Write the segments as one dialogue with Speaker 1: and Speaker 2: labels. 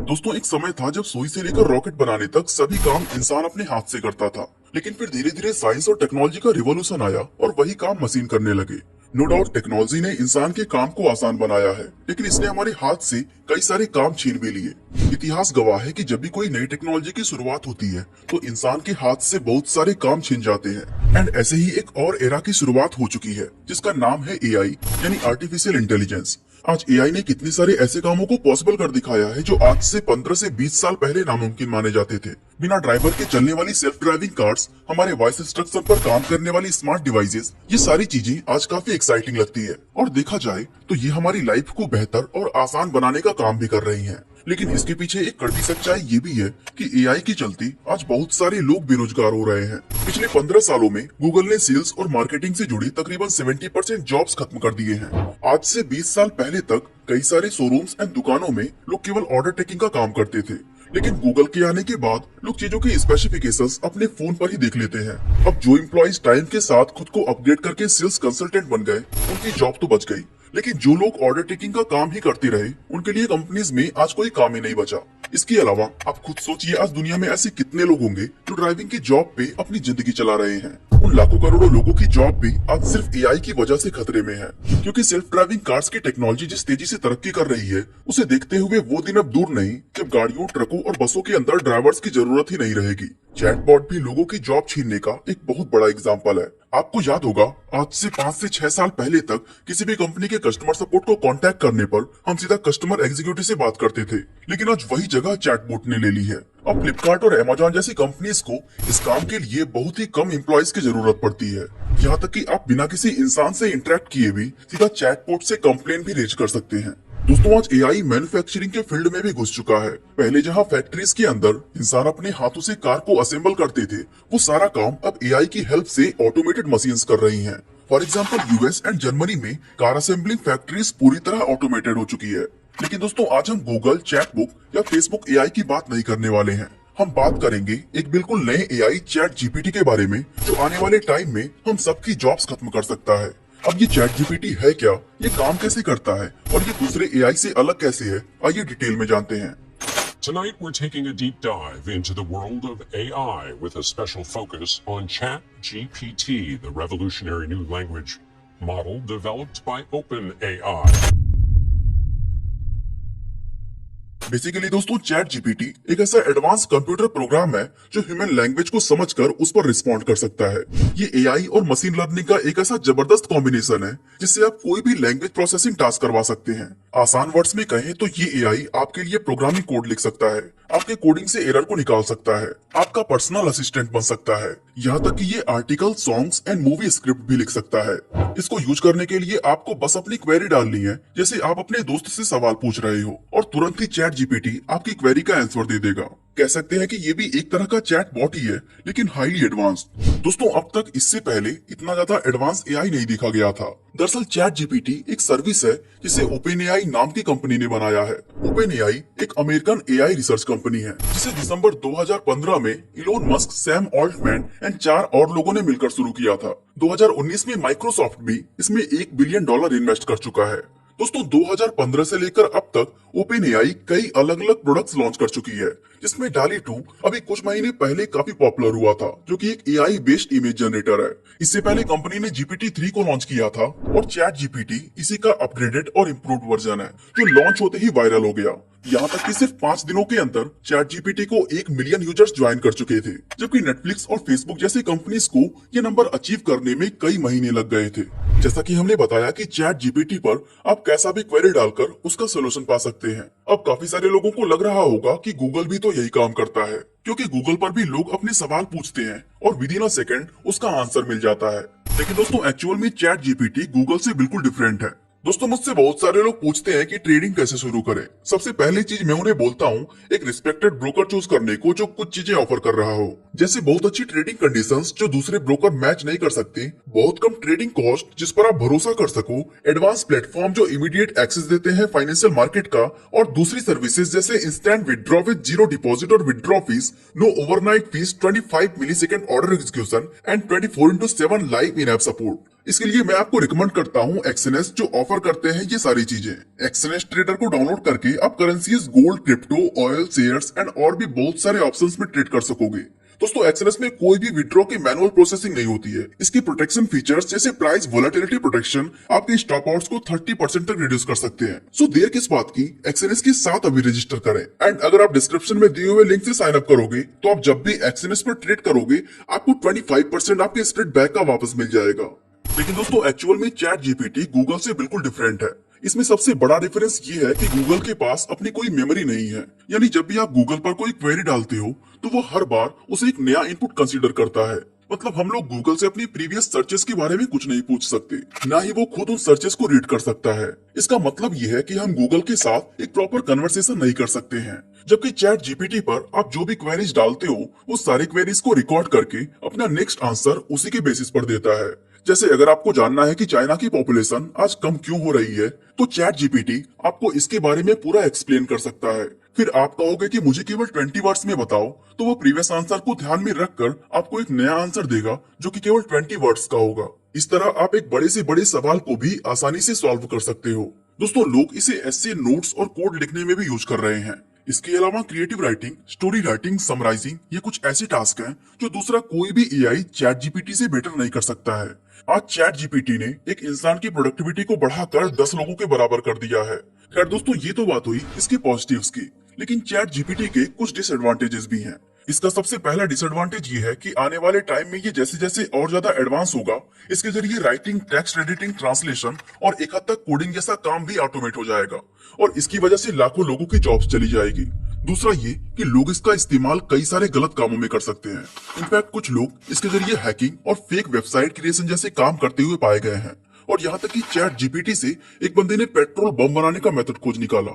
Speaker 1: दोस्तों एक समय था जब सुई से लेकर रॉकेट बनाने तक सभी काम इंसान अपने हाथ से करता था। लेकिन फिर धीरे धीरे साइंस और टेक्नोलॉजी का रिवॉल्यूशन आया और वही काम मशीन करने लगे। नो डाउट टेक्नोलॉजी ने इंसान के काम को आसान बनाया है, लेकिन इसने हमारे हाथ से कई सारे काम छीन भी लिए। इतिहास गवाह है कि जब भी कोई नई टेक्नोलॉजी की शुरुआत होती है तो इंसान के हाथ से बहुत सारे काम छीन जाते हैं। एंड ऐसे ही एक और एरा की शुरुआत हो चुकी है जिसका नाम है एआई यानी आर्टिफिशियल इंटेलिजेंस। आज एआई ने कितने सारे ऐसे कामों को पॉसिबल कर दिखाया है जो आज से 15 से 20 साल पहले नामुमकिन माने जाते थे। बिना ड्राइवर के चलने वाली सेल्फ ड्राइविंग कार्स, हमारे वॉइस इंस्ट्रक्शन पर काम करने वाली स्मार्ट डिवाइसेस, ये सारी चीजें आज काफी एक्साइटिंग लगती है। और देखा जाए तो ये हमारी लाइफ को बेहतर और आसान बनाने का काम भी कर रही हैं। लेकिन इसके पीछे एक कड़वी सच्चाई ये भी है कि एआई की चलती आज बहुत सारे लोग बेरोजगार हो रहे हैं। पिछले 15 सालों में गूगल ने सेल्स और मार्केटिंग से जुड़ी तकरीबन 70% जॉब्स खत्म कर दिए हैं। आज से 20 साल पहले तक कई सारे शोरूम्स एंड दुकानों में लोग केवल ऑर्डर टेकिंग का काम करते थे, लेकिन गूगल के आने के बाद लोग चीजों के स्पेसिफिकेशंस अपने फोन पर ही देख लेते हैं। अब जो एम्प्लॉइज टाइम के साथ खुद को अपग्रेड करके सेल्स कंसल्टेंट बन गए, उनकी जॉब तो बच गई, लेकिन जो लोग ऑर्डर टेकिंग का काम ही करते रहे उनके लिए कंपनीज में आज कोई काम ही नहीं बचा। इसके अलावा आप खुद सोचिए, आज दुनिया में ऐसे कितने लोग होंगे जो ड्राइविंग की जॉब पे अपनी जिंदगी चला रहे हैं। उन लाखों करोड़ों लोगों की जॉब भी आज सिर्फ एआई की वजह से खतरे में है, क्योंकि सेल्फ ड्राइविंग कार्स की टेक्नोलॉजी जिस तेजी से तरक्की कर रही है, उसे देखते हुए वो दिन अब दूर नहीं जब गाड़ियों, ट्रकों और बसों के अंदर ड्राइवर्स की जरूरत ही नहीं रहेगी। चैटबॉट भी लोगों की जॉब छीनने का एक बहुत बड़ा एग्जाम्पल है। आपको याद होगा, आज से 5 से 6 साल पहले तक किसी भी कंपनी के कस्टमर सपोर्ट को कांटेक्ट करने पर हम सीधा कस्टमर एग्जीक्यूटिव से बात करते थे, लेकिन आज वही जगह चैटबॉट ने ले ली है। अब फ्लिपकार्ट और अमेजॉन जैसी कंपनीज को इस काम के लिए बहुत ही कम एम्प्लॉइज की जरूरत पड़ती है। यहाँ तक कि आप बिना किसी इंसान से इंटरेक्ट किए भी सीधा चैटबॉट से कंप्लेन भी रेज कर सकते हैं। दोस्तों आज एआई मैन्युफैक्चरिंग के फील्ड में भी घुस चुका है। पहले जहां फैक्ट्रीज के अंदर इंसान अपने हाथों से कार को असेंबल करते थे, वो सारा काम अब एआई की हेल्प से ऑटोमेटेड मशीन्स कर रही हैं। For example US and Germany में कार असेंबलिंग फैक्ट्रीज पूरी तरह ऑटोमेटेड हो चुकी है। लेकिन दोस्तों आज हम गूगल, चैटबुक या फेसबुक एआई की बात नहीं करने वाले हैं। हम बात करेंगे एक बिल्कुल नए एआई चैट जीपीटी के बारे में, जो आने वाले टाइम में हम सबकी जॉब्स खत्म कर सकता है। अब ये चैट जीपीटी है क्या, ये काम कैसे करता है और ये दूसरे एआई से अलग कैसे है, आइए डिटेल में जानते हैं।
Speaker 2: Tonight we're taking a deep dive into the world of AI with a special focus on ChatGPT, the revolutionary new language model developed by OpenAI.
Speaker 1: Basically दोस्तों चैट जीपीटी एक ऐसा एडवांस कंप्यूटर प्रोग्राम है जो human language को समझकर उस पर respond कर सकता है। ये एआई और मशीन लर्निंग का एक ऐसा जबरदस्त कॉम्बिनेशन है जिससे आप कोई भी लैंग्वेज प्रोसेसिंग टास्क करवा सकते हैं। आसान वर्ड्स में कहें तो ये एआई आपके लिए प्रोग्रामिंग कोड लिख सकता है, आपके कोडिंग से एरर को निकाल सकता है, आपका पर्सनल असिस्टेंट बन सकता है, यहाँ तक कि ये article, songs and movie script भी लिख सकता है। इसको यूज करने के लिए आपको बस अपनी क्वेरी डालनी है, जैसे आप अपने दोस्त से सवाल पूछ रहे हो, और तुरंत ही चैट जीपीटी आपकी क्वेरी का आंसर दे देगा। कह सकते हैं कि ये भी एक तरह का चैट बॉट ही है, लेकिन हाईली एडवांस्ड। दोस्तों अब तक इससे पहले इतना ज्यादा एडवांस एआई नहीं देखा गया था। दरअसल चैट जीपीटी एक सर्विस है जिसे ओपनएआई नाम की कंपनी ने बनाया है। ओपनएआई एक अमेरिकन एआई रिसर्च कंपनी है जिसे दिसंबर 2015 में Elon Musk, Sam Altman and 4 और लोगों ने मिलकर शुरू किया था। 2019 में माइक्रोसॉफ्ट भी इसमें $1 बिलियन इन्वेस्ट कर चुका है। दोस्तों 2015 से लेकर अब तक ओपनएआई कई अलग अलग प्रोडक्ट्स लॉन्च कर चुकी है, जिसमें डाली 2 अभी कुछ महीने पहले काफी पॉपुलर हुआ था, जो कि एक एआई बेस्ड इमेज जनरेटर है। इससे पहले कंपनी ने जीपीटी 3 को लॉन्च किया था और चैट जीपीटी इसी का अपग्रेडेड और इम्प्रूव्ड वर्जन है, जो लॉन्च होते ही वायरल हो गया। यहाँ तक कि सिर्फ 5 दिनों के अंदर चैट जीपीटी को 1 मिलियन यूजर्स ज्वाइन कर चुके थे, जबकि नेटफ्लिक्स और फेसबुक जैसी कंपनीज को ये नंबर अचीव करने में कई महीने लग गए थे। जैसा कि हमने बताया कि चैट जीपीटी पर आप कैसा भी क्वेरी डालकर उसका सोल्यूशन पा सकते हैं। अब काफी सारे लोगों को लग रहा होगा कि गूगल भी तो यही काम करता है, क्योंकि गूगल पर भी लोग अपने सवाल पूछते हैं और विद इन अ सेकेंड उसका आंसर मिल जाता है। लेकिन दोस्तों एक्चुअल में चैट जीपीटी गूगल से बिल्कुल डिफरेंट है। दोस्तों मुझसे बहुत सारे लोग पूछते हैं कि ट्रेडिंग कैसे शुरू करें। सबसे पहली चीज मैं उन्हें बोलता हूँ एक रिस्पेक्टेड ब्रोकर चूज करने को जो कुछ चीजें ऑफर कर रहा हो, जैसे बहुत अच्छी ट्रेडिंग कंडीशंस जो दूसरे ब्रोकर मैच नहीं कर सकते, बहुत कम ट्रेडिंग कॉस्ट जिस पर आप भरोसा कर सको, एडवांस प्लेटफॉर्म जो इमीडिएट एक्सेस देते हैं फाइनेंशियल मार्केट का, और दूसरी सर्विसेज जैसे इंस्टेंट विदड्रॉ विद 0 डिपॉजिट और withdraw fees, no overnight fees, 25 millisecond order execution and 24/7 live in app support. इसके लिए मैं आपको रिकमेंड करता हूँ एक्सएनएस, जो ऑफर करते हैं ये सारी चीजें। एक्सएनएस ट्रेडर को डाउनलोड करके आप currencies, gold, crypto, oil, shares and और भी बहुत सारे ऑप्शंस में ट्रेड कर सकोगे। दोस्तों एक्सएनएस में कोई भी विड्रॉ की मैनुअल प्रोसेसिंग नहीं होती है। इसकी प्रोटेक्शन फीचर्स जैसे प्राइस वोलेटिलिटी प्रोटेक्शन आपके स्टॉप आउट्स को 30% तक रिड्यूस कर सकते हैं। सो देर किस बात की, एक्सएनएस के साथ अभी रजिस्टर करें। एंड अगर आप डिस्क्रिप्शन में दिए हुए लिंक से साइन अप करोगे तो आप जब भी एक्सएनएस पर ट्रेड करोगे आपको 25% आपके स्प्रेड बैक का वापस मिल जाएगा। लेकिन दोस्तों एक्चुअल में चैट जीपीटी गूगल से बिल्कुल डिफरेंट है। इसमें सबसे बड़ा डिफरेंस ये है कि गूगल के पास अपनी कोई मेमोरी नहीं है। यानी जब भी आप गूगल पर कोई क्वेरी डालते हो तो वो हर बार उसे एक नया इनपुट कंसीडर करता है। मतलब हम लोग गूगल से अपनी प्रीवियस सर्चेस के बारे में कुछ नहीं पूछ सकते, ना ही वो खुद उन सर्चेस को रीड कर सकता है। इसका मतलब ये है कि हम गूगल के साथ एक प्रॉपर कन्वर्सेशन नहीं कर सकते हैं। जबकि चैट जीपीटी पर आप जो भी क्वेरीज डालते हो वो सारे क्वेरीज को रिकॉर्ड करके अपना नेक्स्ट आंसर उसी के बेसिस पर देता है। जैसे अगर आपको जानना है कि चाइना की पॉपुलेशन आज कम क्यों हो रही है तो चैट जीपीटी आपको इसके बारे में पूरा एक्सप्लेन कर सकता है। फिर आप कहोगे कि मुझे केवल 20 वर्ड्स में बताओ, तो वो प्रीवियस आंसर को ध्यान में रखकर आपको एक नया आंसर देगा जो कि केवल 20 वर्ड्स का होगा। इस तरह आप एक बड़े से बड़े सवाल को भी आसानी से सॉल्व कर सकते हो। दोस्तों लोग इसे एस्से, नोट्स और कोड लिखने में भी यूज कर रहे हैं। इसके अलावा creative writing, story writing, summarising, ये कुछ ऐसे टास्क हैं जो दूसरा कोई भी एआई चैट जीपीटी से बेटर नहीं कर सकता है। आज चैट जीपीटी ने एक इंसान की प्रोडक्टिविटी को बढ़ाकर 10 लोगों के बराबर कर दिया है। खैर दोस्तों ये तो बात हुई इसके पॉजिटिव्स की, लेकिन चैट जीपीटी के कुछ डिसएडवांटेजेस भी हैं। इसका सबसे पहला डिसएडवांटेज ये है कि आने वाले टाइम में ये जैसे जैसे और ज्यादा एडवांस होगा, इसके जरिए राइटिंग, टेक्स्ट एडिटिंग, ट्रांसलेशन और एक हद तक कोडिंग जैसा काम भी ऑटोमेट हो जाएगा और इसकी वजह से लाखों लोगों की जॉब्स चली जाएगी। दूसरा ये कि लोग इसका इस्तेमाल कई सारे गलत कामों में कर सकते हैं। इनफैक्ट कुछ लोग इसके जरिए हैकिंग और फेक वेबसाइट क्रिएशन जैसे काम करते हुए पाए गए हैं। और यहाँ तक कि चैट जीपीटी से एक बंदे ने पेट्रोल बम बनाने का मेथड खोज निकाला।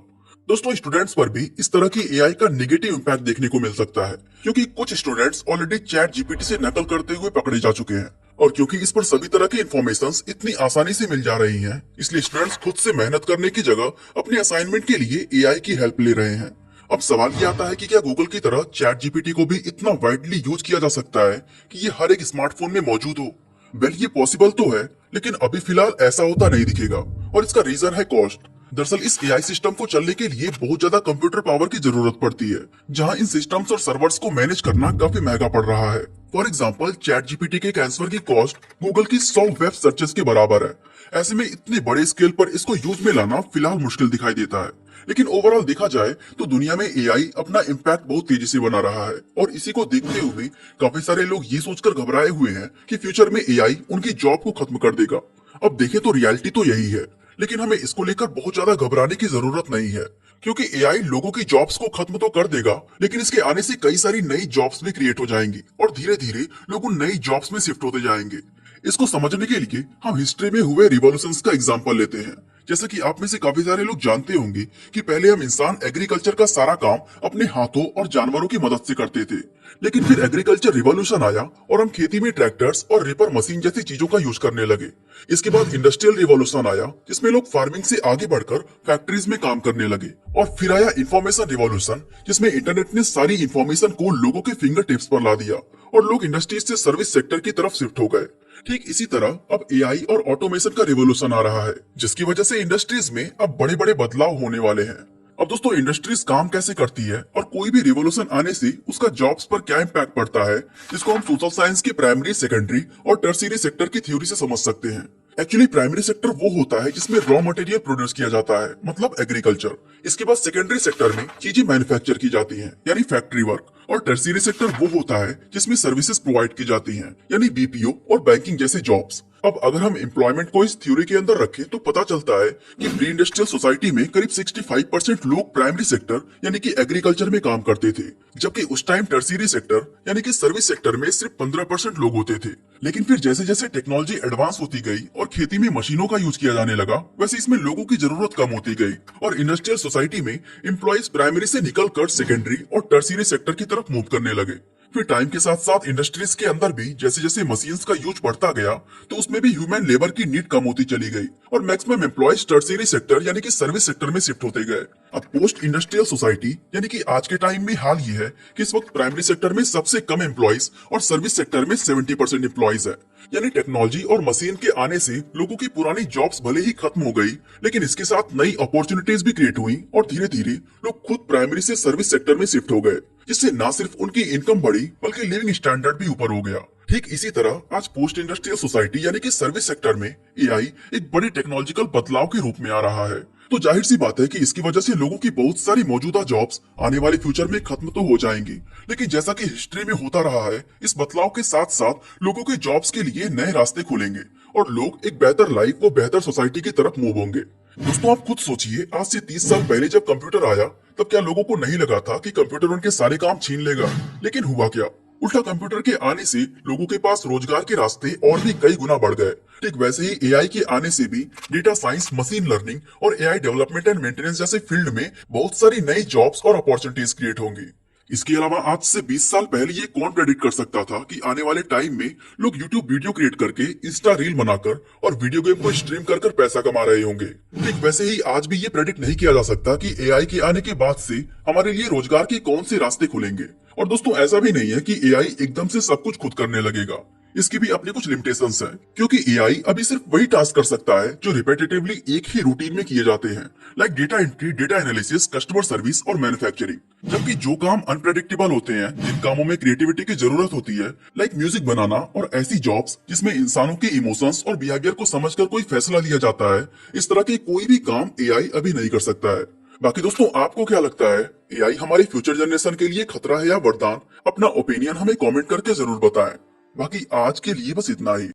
Speaker 1: दोस्तों स्टूडेंट्स पर भी इस तरह की एआई का नेगेटिव इम्पैक्ट देखने को मिल सकता है, क्योंकि कुछ स्टूडेंट्स ऑलरेडी चैट जीपीटी से नकल करते हुए पकड़े जा चुके हैं। और क्योंकि इस पर सभी तरह की इन्फॉर्मेशंस इतनी आसानी से मिल जा रही हैं, इसलिए स्टूडेंट्स खुद से मेहनत करने की जगह अपने असाइनमेंट के लिए एआई की हेल्प ले रहे हैं। अब सवाल ये आता है कि क्या गूगल की तरह चैट जीपीटी को भी इतना वाइडली यूज किया जा सकता है कि ये हर एक स्मार्टफोन में मौजूद हो? वेल ये पॉसिबल तो है, लेकिन अभी फिलहाल ऐसा होता नहीं दिखेगा और इसका रीजन है कॉस्ट। दरअसल इस एआई सिस्टम को चलने के लिए बहुत ज्यादा कंप्यूटर पावर की जरूरत पड़ती है, जहां इन सिस्टम्स और सर्वर्स को मैनेज करना काफी महंगा पड़ रहा है। फॉर एग्जांपल चैट जीपीटी के एक आंसर की कॉस्ट गूगल की 100 वेब सर्चेस के बराबर है। ऐसे में इतने बड़े स्केल पर इसको यूज में लाना फिलहाल मुश्किल दिखाई देता है। लेकिन ओवरऑल देखा जाए तो दुनिया में एआई अपना इम्पैक्ट बहुत तेजी से बना रहा है और इसी को देखते हुए काफी सारे लोग ये सोचकर घबराए हुए हैं कि फ्यूचर में एआई उनकी जॉब को खत्म कर देगा। अब देखें तो रियलिटी तो यही है, लेकिन हमें इसको लेकर बहुत ज्यादा घबराने की जरूरत नहीं है, क्योंकि एआई लोगों की जॉब्स को खत्म तो कर देगा, लेकिन इसके आने से कई सारी नई जॉब्स भी क्रिएट हो जाएंगी और धीरे धीरे लोग उन नई जॉब्स में शिफ्ट होते जाएंगे। इसको समझने के लिए हम हिस्ट्री में हुए रिवॉल्यूशंस का एग्जांपल लेते हैं। जैसा कि आप में से काफी सारे लोग जानते होंगे कि पहले हम इंसान एग्रीकल्चर का सारा काम अपने हाथों और जानवरों की मदद से करते थे, लेकिन फिर एग्रीकल्चर रिवॉल्यूशन आया और हम खेती में ट्रैक्टर्स और रिपर मशीन जैसी चीजों का यूज करने लगे। इसके बाद इंडस्ट्रियल रिवॉल्यूशन आया, जिसमें लोग फार्मिंग से आगे बढ़कर फैक्ट्रीज में काम करने लगे। और फिर आया इंफॉर्मेशन रिवॉल्यूशन, जिसमें इंटरनेट ने सारी इंफॉर्मेशन को लोगों के फिंगर टिप्स पर ला दिया और लोग इंडस्ट्रीज से सर्विस सेक्टर की तरफ शिफ्ट हो गए। ठीक इसी तरह अब एआई और ऑटोमेशन का रिवॉल्यूशन आ रहा है, जिसकी वजह से इंडस्ट्रीज में अब बड़े बड़े बदलाव होने वाले हैं। अब दोस्तों इंडस्ट्रीज काम कैसे करती है और कोई भी रिवॉल्यूशन आने से उसका जॉब्स पर क्या इम्पैक्ट पड़ता है, इसको हम सोशल साइंस के प्राइमरी, सेकेंडरी और टर्शियरी सेक्टर की थ्योरी से समझ सकते हैं। एक्चुअली प्राइमरी सेक्टर वो होता है जिसमें रॉ मटेरियल प्रोड्यूस किया जाता है, मतलब एग्रीकल्चर। इसके बाद सेकेंडरी सेक्टर में चीजें मैन्युफैक्चर की जाती हैं, यानी फैक्ट्री वर्क। और टर्शियरी सेक्टर वो होता है जिसमें सर्विसेज प्रोवाइड की जाती हैं, यानी बीपीओ और बैंकिंग जैसे जॉब्स। अब अगर हम एम्प्लॉयमेंट को इस थ्योरी के अंदर रखें तो पता चलता है कि प्री इंडस्ट्रियल सोसाइटी में करीब 65% लोग प्राइमरी सेक्टर यानी कि एग्रीकल्चर में काम करते थे, जबकि उस टाइम टर्शियरी सेक्टर यानी कि सर्विस सेक्टर में सिर्फ 15% लोग होते थे। लेकिन फिर जैसे जैसे टेक्नोलॉजी एडवांस होती गई और खेती में मशीनों का यूज किया जाने लगा, वैसे इसमें लोगों की जरूरत कम होती गई और इंडस्ट्रियल सोसाइटी में एम्प्लॉयज प्राइमरी से निकलकर सेकेंडरी और टर्शियरी सेक्टर की तरफ मूव करने लगे। फिर टाइम के साथ साथ इंडस्ट्रीज के अंदर भी जैसे जैसे मशीन्स का यूज बढ़ता गया तो उसमें भी ह्यूमन लेबर की नीड कम होती चली गई और मैक्सिमम एम्प्लॉयज टर्शियरी सेक्टर यानी कि सर्विस सेक्टर में शिफ्ट होते गए। अब पोस्ट इंडस्ट्रियल सोसाइटी यानी कि आज के टाइम में हाल ये है कि इस वक्त प्राइमरी सेक्टर में सबसे कम एम्प्लॉयज और सर्विस सेक्टर में 70% एम्प्लॉयज है। यानी टेक्नोलॉजी और मशीन के आने से लोगों की पुरानी जॉब्स भले ही खत्म हो गई, लेकिन इसके साथ नई अपॉर्चुनिटीज भी क्रिएट हुई और धीरे धीरे लोग खुद प्राइमरी से सर्विस सेक्टर में शिफ्ट हो गए, जिससे ना सिर्फ उनकी इनकम बढ़ी बल्कि लिविंग स्टैंडर्ड भी ऊपर हो गया। ठीक इसी तरह आज पोस्ट इंडस्ट्रियल सोसाइटी यानी कि सर्विस सेक्टर में एआई एक बड़े टेक्नोलॉजिकल बदलाव के रूप में आ रहा है। तो जाहिर सी बात है कि इसकी वजह से लोगों की बहुत सारी मौजूदा जॉब्स आने वाले फ्यूचर में खत्म तो हो जाएंगी, लेकिन जैसा कि हिस्ट्री में होता रहा है, इस बदलाव के साथ साथ लोगों के जॉब्स के लिए नए रास्ते खुलेंगे और लोग एक बेहतर लाइफ व बेहतर सोसाइटी की तरफ मूव होंगे। दोस्तों आप खुद सोचिए, आज से 30 साल पहले जब कंप्यूटर आया तब क्या लोगों को नहीं लगा था कि कंप्यूटर उनके सारे काम छीन लेगा? लेकिन हुआ क्या? उल्टा कंप्यूटर के आने से लोगों के पास रोजगार के रास्ते और भी कई गुना बढ़ गए। ठीक वैसे ही एआई के आने से भी डेटा साइंस, मशीन लर्निंग और एआई डेवलपमेंट एंड मेंटेनेंस जैसे फील्ड में बहुत सारी नई जॉब्स और अपॉर्चुनिटीज क्रिएट होंगी। इसके अलावा आज से 20 साल पहले ये कौन प्रेडिक्ट कर सकता था कि आने वाले टाइम में लोग YouTube वीडियो क्रिएट करके, इंस्टा रील बनाकर और वीडियो गेम को स्ट्रीम कर पैसा कमा रहे होंगे। ठीक वैसे ही आज भी ये प्रेडिक्ट नहीं किया जा सकता कि एआई के आने के बाद से हमारे लिए रोजगार के कौन से रास्ते खुलेंगे। और दोस्तों ऐसा भी नहीं है कि एआई एकदम से सब कुछ खुद करने लगेगा, इसकी भी अपनी कुछ लिमिटेशंस हैं, क्योंकि एआई अभी सिर्फ वही टास्क कर सकता है जो रिपीटेटिवली एक ही रूटीन में किए जाते हैं, like data entry, data analysis, customer service और मैन्युफैक्चरिंग। जबकि जो काम अनप्रेडिक्टेबल होते हैं, जिन कामों में क्रिएटिविटी की जरूरत होती है, लाइक म्यूजिक बनाना और ऐसी जॉब्स जिसमें इंसानों के इमोशंस और बिहेवियर को समझकर कोई फैसला लिया जाता है, इस तरह के कोई भी काम एआई अभी नहीं कर सकता है। बाकी दोस्तों आपको क्या लगता है, एआई हमारी फ्यूचर जनरेशन के लिए खतरा है या वरदान? अपना ओपिनियन हमें कमेंट करके जरूर बताएं। बाकी आज के लिए बस इतना ही।